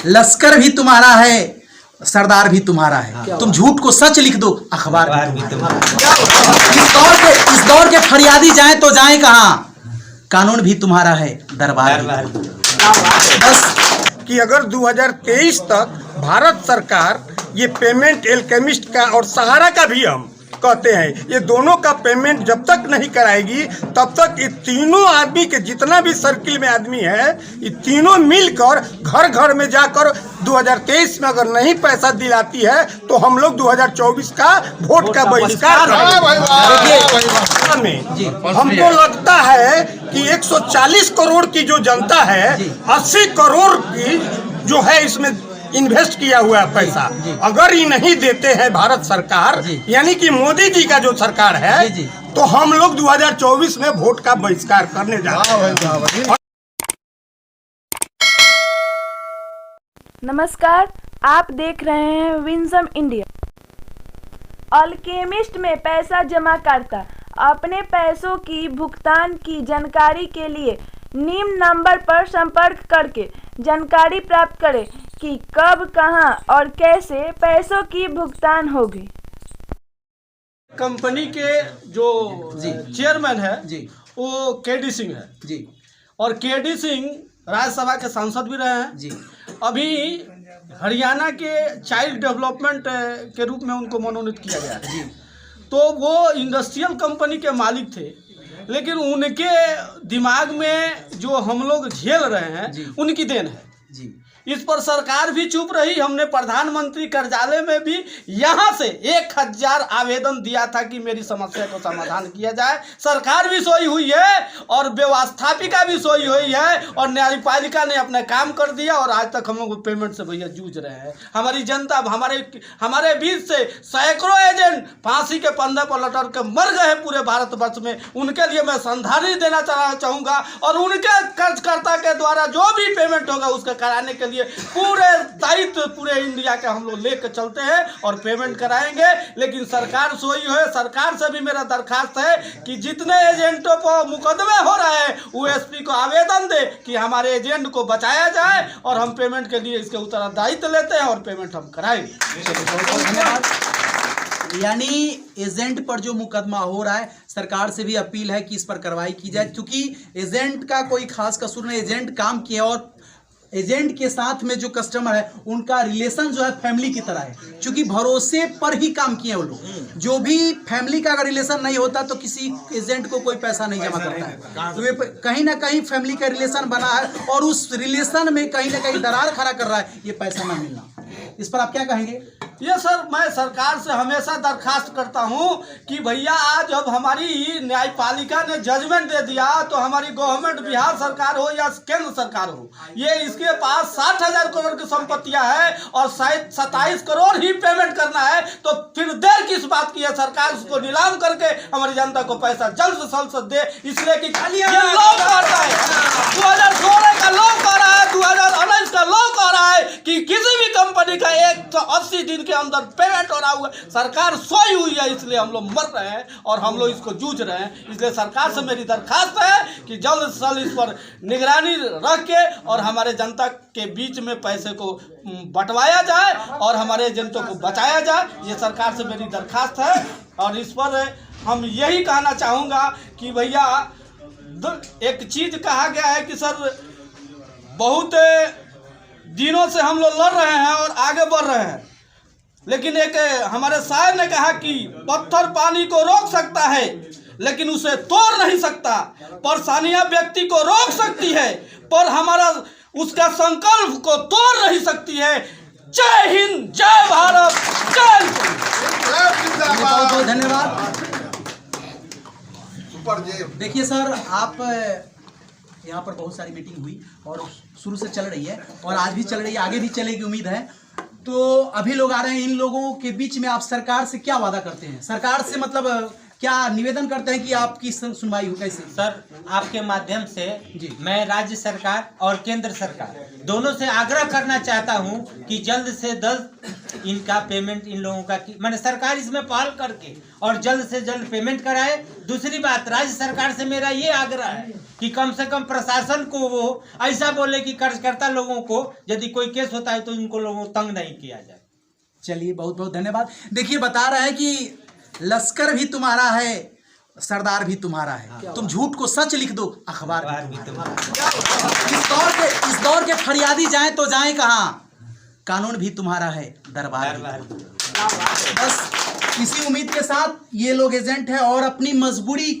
लश्कर भी तुम्हारा है, सरदार भी तुम्हारा है। तुम झूठ को सच लिख दो, अखबार भी तुम्हारा। इस दौर के फरियादी जाएं तो जाएं कहां, कानून भी तुम्हारा है, दरबार भी। बस कि अगर 2023 तक भारत सरकार ये पेमेंट एल्केमिस्ट का और सहारा का भी हम कहते हैं, ये दोनों का पेमेंट जब तक नहीं कराएगी तब तक ये तीनों आदमी के जितना भी सर्किल में आदमी है, ये तीनों मिलकर घर घर में जाकर 2023 में अगर नहीं पैसा दिलाती है तो हम लोग 2024 का वोट का बहिष्कार करेंगे। हमको लगता है कि 140 करोड़ की जो जनता है, 80 करोड़ की जो है इसमें इन्वेस्ट किया हुआ है पैसा, अगर ये नहीं देते हैं भारत सरकार यानी कि मोदी जी का जो सरकार है, तो हम लोग 2024 में वोट का बहिष्कार करने जा रहे हैं। नमस्कार, आप देख रहे हैं विजडम इंडिया। अल्केमिस्ट में पैसा जमा करता, अपने पैसों की भुगतान की जानकारी के लिए निम्न नंबर पर संपर्क करके जानकारी प्राप्त करें कि कब, कहां और कैसे पैसों की भुगतान होगी। कंपनी के जो चेयरमैन है वो केडी सिंह है जी, और केडी सिंह राज्यसभा के सांसद भी रहे हैं जी। अभी हरियाणा के चाइल्ड डेवलपमेंट के रूप में उनको मनोनीत किया गया है जी। तो वो इंडस्ट्रियल कंपनी के मालिक थे, लेकिन उनके दिमाग में जो हम लोग झेल रहे हैं उनकी देन है जी। इस पर सरकार भी चुप रही। हमने प्रधानमंत्री कार्यालय में भी यहाँ से 1000 आवेदन दिया था कि मेरी समस्या को समाधान किया जाए। सरकार भी सोई हुई है और व्यवस्थापिका भी सोई हुई है और न्यायपालिका ने अपना काम कर दिया, और आज तक हम लोग पेमेंट से भैया जूझ रहे हैं। हमारी जनता, हमारे बीच से सैकड़ों एजेंट फांसी के फंदे पर लटक के मर गए हैं पूरे भारतवर्ष में। उनके लिए मैं श्रद्धांजलि देना चाहूँगा, और उनके कर्जकर्ता के द्वारा जो भी पेमेंट होगा उसका कराने के लिए पूरे दायित्व पूरे इंडिया के हम लोग लेकर चलते हैं और पेमेंट कराएंगे। लेकिन सरकार सोई है। सरकार से भी मेरा दरखास्त है कि जितने एजेंटों पर मुकदमे हो रहे हैं वो एसपी को आवेदन दे कि हमारे एजेंट को बचाया जाए, और हम पेमेंट के लिए इसके उत्तरदायित्व लेते हैं और पेमेंट हम कराएंगे। यानी एजेंट पर जो मुकदमा हो रहा है, सरकार से भी अपील है कि इस पर कार्रवाई की जाए, क्योंकि एजेंट का कोई खास कसूर नहीं। एजेंट काम किया और एजेंट के साथ में जो कस्टमर है उनका रिलेशन जो है फैमिली की तरह है, क्योंकि भरोसे पर ही काम किए वो लोग। जो भी फैमिली का अगर रिलेशन नहीं होता तो किसी एजेंट को कोई पैसा नहीं जमा करता है। तो ये कहीं ना कहीं फैमिली का रिलेशन बना है और उस रिलेशन में कहीं ना कहीं दरार खड़ा कर रहा है ये पैसा ना मिलना। इस पर आप क्या कहेंगे? ये सर, मैं सरकार से हमेशा दरखास्त करता हूं कि भैया आज जब हमारी न्यायपालिका ने जजमेंट दे दिया तो हमारी गवर्नमेंट, बिहार सरकार हो या केंद्र सरकार हो, ये इसके पास 60,000 करोड़ की संपत्तियां है और शायद 27 करोड़ ही पेमेंट करना है, तो फिर देर किस बात की है? सरकार उसको नीलाम करके हमारी जनता को पैसा जल्द से जल्द दे, इसलिए कि ये लोग कह रहा है 2016 का लोग कह रहा है, 2019 का लोग कह रहा है कि किसी भी कंपनी का 180 दिन के अंदर पेमेंट हो रहा हुआ। सरकार सोई हुई है, इसलिए हम लोग मर रहे हैं और हम लोग इसको जूझ रहे हैं। इसलिए सरकार से मेरी दरखास्त है कि जल्द से जल्द इस पर निगरानी रख के और हमारे जनता के बीच में पैसे को बंटवाया जाए और हमारे एजेंटों को बचाया जाए। ये सरकार से मेरी दरखास्त है, और इस पर हम यही कहना चाहूँगा कि भैया एक चीज़ कहा गया है कि सर बहुत दिनों से हम लोग लड़ रहे हैं और आगे बढ़ रहे हैं, लेकिन एक हमारे शायर ने कहा कि पत्थर पानी को रोक सकता है लेकिन उसे तोड़ नहीं सकता। परेशानियां व्यक्ति को रोक सकती है पर हमारा उसका संकल्प को तोड़ नहीं सकती है। जय हिंद, जय भारत, जय। बहुत बहुत धन्यवाद। देखिए सर, आप यहाँ पर बहुत सारी मीटिंग हुई और शुरू से चल रही है और आज भी चल रही है, आगे भी चलेगी उम्मीद है। तो अभी लोग आ रहे हैं, इन लोगों के बीच में आप सरकार से क्या वादा करते हैं? सरकार से मतलब क्या निवेदन करते हैं कि आपकी सुनवाई हो कैसे? सर, आपके माध्यम से मैं राज्य सरकार और केंद्र सरकार दोनों से आग्रह करना चाहता हूं कि जल्द से जल्द इनका पेमेंट इन लोगों का मैंने सरकार इसमें पहल करके और जल्द से जल्द पेमेंट कराए। दूसरी बात, राज्य सरकार से मेरा ये आग्रह है कि कम से कम प्रशासन को वो ऐसा बोले कि कर्जकर्ता लोगों को यदि कोई केस होता है तो इनको लोगों को तंग नहीं किया जाए। चलिए, बहुत बहुत धन्यवाद। देखिए, बता रहा है कि लश्कर भी तुम्हारा है, सरदार भी तुम्हारा है। तुम झूठ को सच लिख दो, अखबार भी तुम्हारा है। इस दौर के फरियादी जाएं तो जाएं कहाँ, कानून भी तुम्हारा है, दरबार भी। बस इसी उम्मीद के साथ ये लोग एजेंट है और अपनी मजबूरी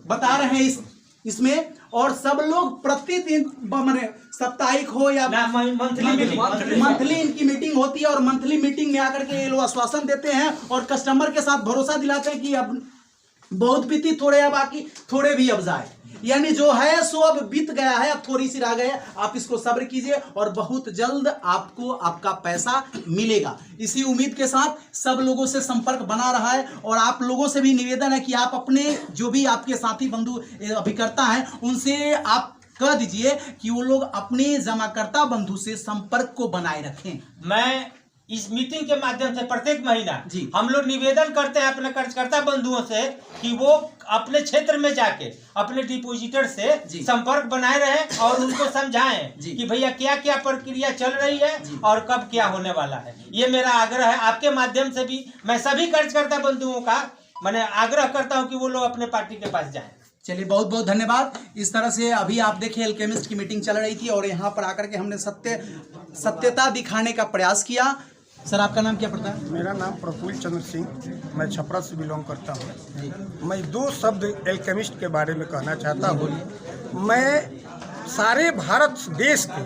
बता रहे हैं इसमें, और सब लोग प्रतिदिन माने साप्ताहिक हो या मंथली इनकी मीटिंग होती है, और मंथली मीटिंग में आकर के ये लोग आश्वासन देते हैं और कस्टमर के साथ भरोसा दिलाते हैं कि अब बहुत बीती, थोड़े अब बाकी, थोड़े भी अब जाए, यानी जो है सो अब बीत गया है, अब थोड़ी सी रह गई है, आप इसको सब्र कीजिए और बहुत जल्द आपको आपका पैसा मिलेगा। इसी उम्मीद के साथ सब लोगों से संपर्क बना रहा है, और आप लोगों से भी निवेदन है कि आप अपने जो भी आपके साथी बंधु अभिकर्ता हैं उनसे आप कह दीजिए कि वो लोग अपने जमाकर्ता बंधु से संपर्क को बनाए रखें। मैं इस मीटिंग के माध्यम से प्रत्येक महीना जी हम लोग निवेदन करते हैं अपने कर्जकर्ता बंधुओं से कि वो अपने क्षेत्र में जाके अपने डिपोजिटर से संपर्क बनाए रहे और उनको समझाएं कि भैया क्या क्या प्रक्रिया चल रही है और कब क्या होने वाला है। ये मेरा आग्रह है। आपके माध्यम से भी मैं सभी कर्जकर्ता बंधुओं का मैंने आग्रह करता हूं कि वो लोग अपने पार्टी के पास जाएं। चलिए, बहुत बहुत धन्यवाद। इस तरह से अभी आप देखिए एल्केमिस्ट की मीटिंग चल रही थी और यहाँ पर आकर के हमने सत्यता दिखाने का प्रयास किया। सर, आपका नाम क्या पड़ता है? मेरा नाम प्रफुल्ल चंद्र सिंह, मैं छपरा से बिलोंग करता हूँ। मैं 2 शब्द एल्केमिस्ट के बारे में कहना चाहता हूँ। मैं सारे भारत देश के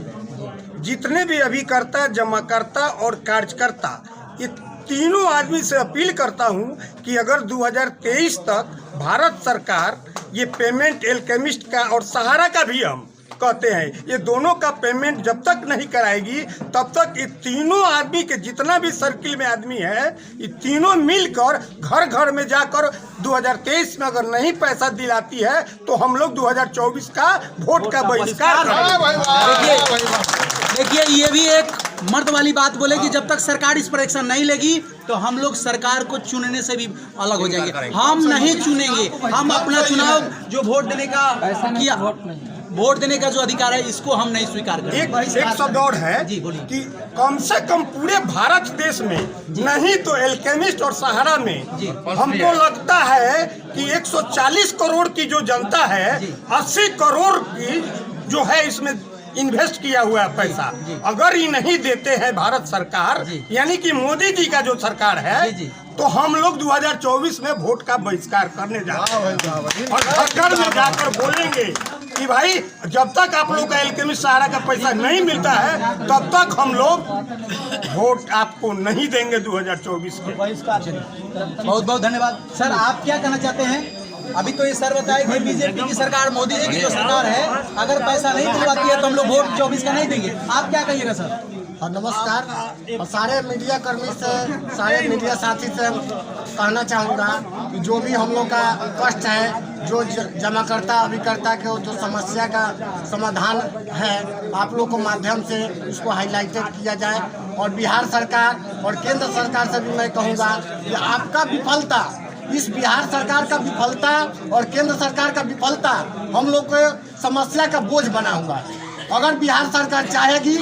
जितने भी अभिकर्ता, जमाकर्ता और कार्यकर्ता, ये तीनों आदमी से अपील करता हूँ कि अगर 2023 तक भारत सरकार ये पेमेंट एल्केमिस्ट का और सहारा का भी हम कहते हैं, ये दोनों का पेमेंट जब तक नहीं कराएगी तब तक ये तीनों आदमी के जितना भी सर्किल में आदमी है, ये तीनों मिलकर घर घर में जाकर 2023 में अगर नहीं पैसा दिलाती है तो हम लोग 2024 का वोट का बहिष्कार करेंगे। देखिए, ये भी एक मर्द वाली बात बोले कि जब तक सरकार इस पर एक्शन नहीं लेगी तो हम लोग सरकार को चुनने से भी अलग हो जाएंगे। हम नहीं चुनेंगे, हम अपना चुनाव जो वोट देने का जो अधिकार है इसको हम नहीं स्वीकार करेंगे। एक शब्द और है कि कम से कम पूरे भारत देश में नहीं तो एल्केमिस्ट और सहारा में हमको लगता है कि 140 करोड़ की जो जनता है, 80 करोड़ की जो है इसमें इन्वेस्ट किया हुआ है पैसा, अगर ये नहीं देते हैं भारत सरकार यानी कि मोदी जी का जो सरकार है, तो हम लोग 2024 में वोट का बहिष्कार करने जा रहे हैं और घर में जाकर बोलेंगे कि भाई जब तक आप लोग का एल्केमिस्ट सहारा का पैसा नहीं मिलता है तब तक हम लोग वोट आपको नहीं देंगे 2024 के। बहुत बहुत धन्यवाद। सर, आप क्या कहना चाहते हैं? अभी तो ये सर बताए कि बीजेपी की सरकार, मोदी जी की जो सरकार है, अगर पैसा नहीं दिलवाती है तो हम लोग वोट 24 का नहीं देंगे। आप क्या कहिएगा सर? नमस्कार। और सारे मीडिया कर्मी से, सारे मीडिया साथी से कहना चाहूँगा कि जो भी हम लोग का कष्ट है, जो जमाकर्ता अभिकर्ता के जो समस्या का समाधान है, आप लोग को माध्यम से उसको हाईलाइटेड किया जाए। और बिहार सरकार और केंद्र सरकार से भी मैं कहूँगा कि आपका विफलता, इस बिहार सरकार का विफलता और केंद्र सरकार का विफलता हम लोग को समस्या का बोझ बना हुआ है। अगर बिहार सरकार चाहेगी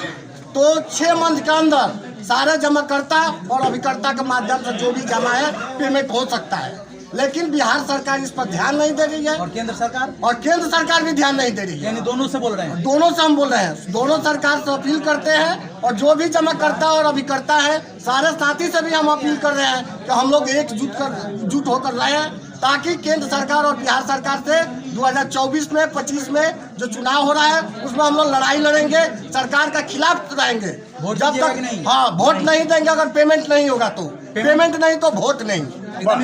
तो 6 मंथ के अंदर सारे जमाकर्ता और अभिकर्ता के माध्यम से जो भी जमा है पेमेंट हो सकता है, लेकिन बिहार सरकार इस पर ध्यान नहीं दे रही है। और केंद्र सरकार भी ध्यान नहीं दे रही है। यानी दोनों से बोल रहे हैं? दोनों से हम बोल रहे हैं, दोनों सरकार से अपील करते हैं और जो भी जमाकर्ता और अभिकर्ता है सारे साथी से भी हम अपील कर रहे हैं कि हम लोग एकजुट होकर रहें, ताकि केंद्र सरकार और बिहार सरकार से 2024 में 25 में जो चुनाव हो रहा है उसमें हम लोग लड़ाई लड़ेंगे, सरकार का खिलाफ रहेंगे। जब तक वोट नहीं देंगे, अगर पेमेंट नहीं होगा तो पेमेंट नहीं तो वोट नहीं। एकदम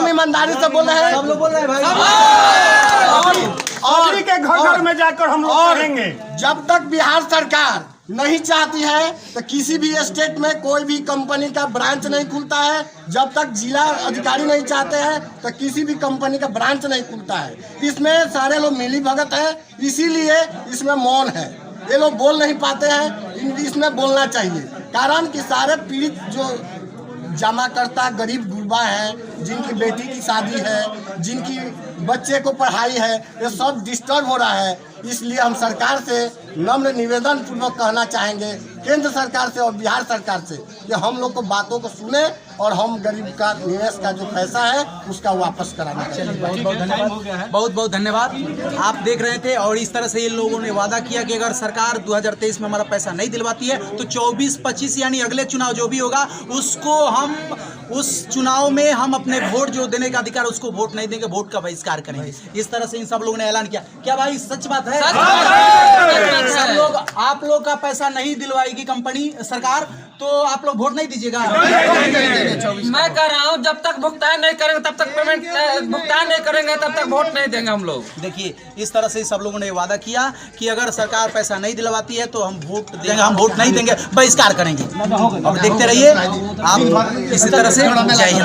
ईमानदारी से बोल रहे हैं, सब लोग बोल रहे हैं भाई। और के घर में जाकर हम लोग करेंगे। जब तक बिहार सरकार नहीं चाहती है तो किसी भी स्टेट में कोई भी कंपनी का ब्रांच नहीं खुलता है। जब तक जिला अधिकारी नहीं चाहते हैं तो किसी भी कंपनी का ब्रांच नहीं खुलता है। इसमें सारे लोग मिली भगत है, इसीलिए इसमें मौन है। ये लोग बोल नहीं पाते हैं, इसमें बोलना चाहिए। कारण कि सारे पीड़ित जो जमाकर्ता गरीब गुरबा है, जिनकी बेटी की शादी है, जिनकी बच्चे को पढ़ाई है, ये सब डिस्टर्ब हो रहा है। इसलिए हम सरकार से नम्र निवेदन पूर्वक कहना चाहेंगे, केंद्र सरकार से और बिहार सरकार से, कि हम लोग को बातों को सुने और हम गरीब का निवेश का जो पैसा है उसका वापस कराना चाहिए। बहुत बहुत धन्यवाद। आप देख रहे थे और इस तरह से ये लोगों ने वादा किया कि अगर सरकार 2023 में हमारा पैसा नहीं दिलवाती है तो 24-25 यानी अगले चुनाव जो भी होगा उसको हम उस चुनाव में हम अपने वोट जो देने का अधिकार उसको वोट नहीं देंगे, वोट का बहिष्कार करेंगे। इस तरह से इन सब लोगों ने ऐलान किया। क्या भाई सच बात है? सब लोग आप लोग का पैसा नहीं दिलवाएगी कंपनी सरकार तो आप लोग वोट नहीं दीजिएगा? मैं कह रहा हूँ जब तक भुगतान नहीं करेंगे तब तक पेमेंट भुगतान नहीं करेंगे तब तक वोट नहीं देंगे हम लोग। देखिए इस तरह से सब लोगों ने वादा किया कि अगर सरकार पैसा नहीं दिलवाती है तो हम वोट देंगे, हम वोट नहीं देंगे, बहिष्कार करेंगे। अब देखते रहिए आप इसी तरह से। जय हिंद।